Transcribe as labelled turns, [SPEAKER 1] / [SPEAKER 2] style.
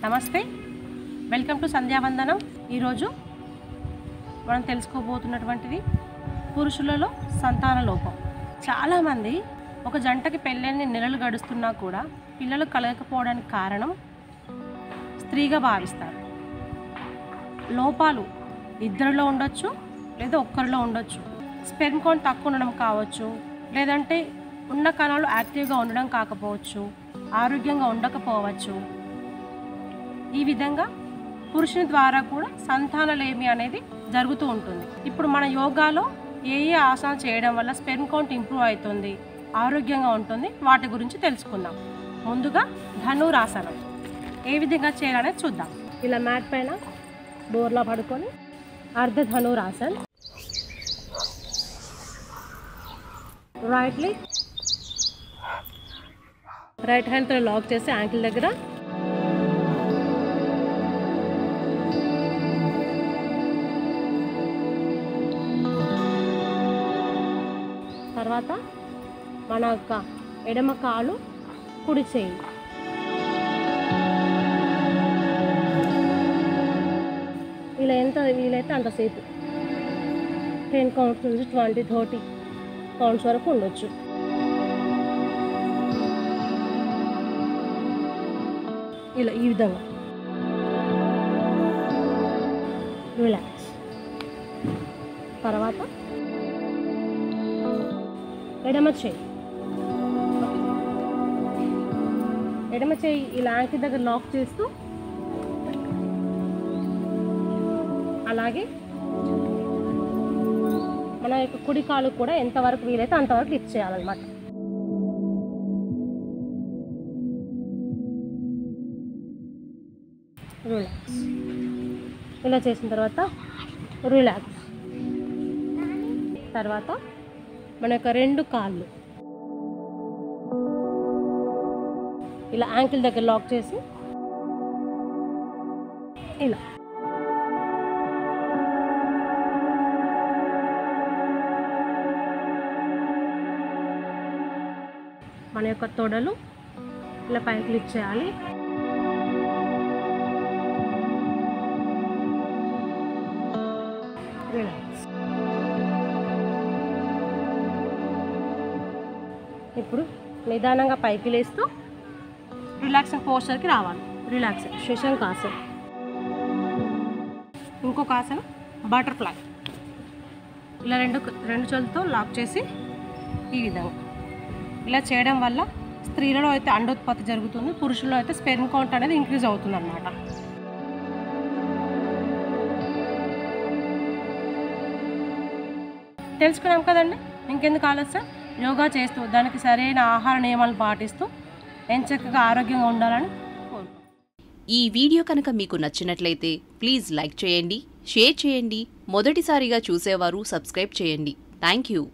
[SPEAKER 1] నమస్తే, welcome to సంధ్యావందనం. ఈరోజు మనం తెలుసుకోబోతున్నటువంటిది పురుషులలో సంతాన లోపం. చాలామంది ఒక జంటకి పెళ్ళైన నెలలు గడుస్తున్నా కూడా పిల్లలు కలగకపోవడానికి కారణం స్త్రీగా భావిస్తారు. లోపాలు ఇద్దరిలో ఉండొచ్చు, లేదా ఒక్కరిలో ఉండొచ్చు. స్పెర్మ్ కౌంట్ తక్కువ ఉండడం కావచ్చు, లేదంటే ఉన్న కణాలు యాక్టివ్గా ఉండడం కాకపోవచ్చు, ఆరోగ్యంగా ఉండకపోవచ్చు. ఈ విధంగా పురుషుని ద్వారా కూడా సంతానలేమి అనేది జరుగుతూ ఉంటుంది. ఇప్పుడు మన యోగాలో ఏ ఆసనాలు చేయడం వల్ల స్పెర్మ్ కౌంట్ ఇంప్రూవ్ అవుతుంది, ఆరోగ్యంగా ఉంటుంది, వాటి గురించి తెలుసుకుందాం. ముందుగా ధనురాసనం ఏ విధంగా చేయాలనేది చూద్దాం. ఇలా మ్యాట్ పైన బోర్లా పడుకొని అర్ధ ధనురాసన్. రైట్ హ్యాండ్తో లాక్ చేసి యాంకిల్ దగ్గర, తర్వాత మన యొక్క ఎడమ కాలు కుడి చేయి, ఇలా ఎంత వీలైతే అంతసేపు 10 కౌంట్స్ నుంచి 20, 30 కౌంట్స్ వరకు ఉండొచ్చు. ఇలా ఈ విధంగా రిలాక్స్. తర్వాత ఎడమ చేయి ఇలా యాంకిల్ దగ్గర లాక్ చేస్తూ, అలాగే మన యొక్క కుడి కాలు కూడా ఎంతవరకు వీలైతే అంతవరకు లిఫ్ట్ చేయాలన్నమాట. రిలాక్స్. ఇలా చేసిన తర్వాత రిలాక్స్. తర్వాత మన యొక్క 2 కాళ్ళు ఇలా యాంకిల్ దగ్గర లాక్ చేసి ఇలా మన యొక్క తొడలు ఇలా పైకి లిఫ్ట్ చేయాలి. రిలాక్స్. ఇప్పుడు నిదానంగా పైకి లేస్తూ రిలాక్సింగ్ పోస్చర్కి రావాలి. రిలాక్స్ శశంకాసన్. ఇంకొక ఆసనం బటర్ఫ్లై. ఇలా రెండు చేతులతో లాక్ చేసి ఈ విధంగా ఇలా చేయడం వల్ల స్త్రీలలో అయితే అండోత్పత్తి జరుగుతుంది, పురుషుల్లో అయితే స్పెర్మ్ కౌంట్ అనేది ఇంక్రీజ్ అవుతుంది అన్నమాట. తెలుసుకున్నాం కదండి, ఇంకెందుకు ఆలస్యం? యోగా చేస్తూ దానికి సరైన ఆహార నియమాలు పాటిస్తూ ఎంచక్కగా ఆరోగ్యంగా ఉండాలని కోరుకుంటున్నాను.
[SPEAKER 2] ఈ వీడియో కనుక మీకు నచ్చినట్లయితే ప్లీజ్ లైక్ చేయండి, షేర్ చేయండి. మొదటిసారిగా చూసేవారు సబ్స్క్రైబ్ చేయండి. Thank you.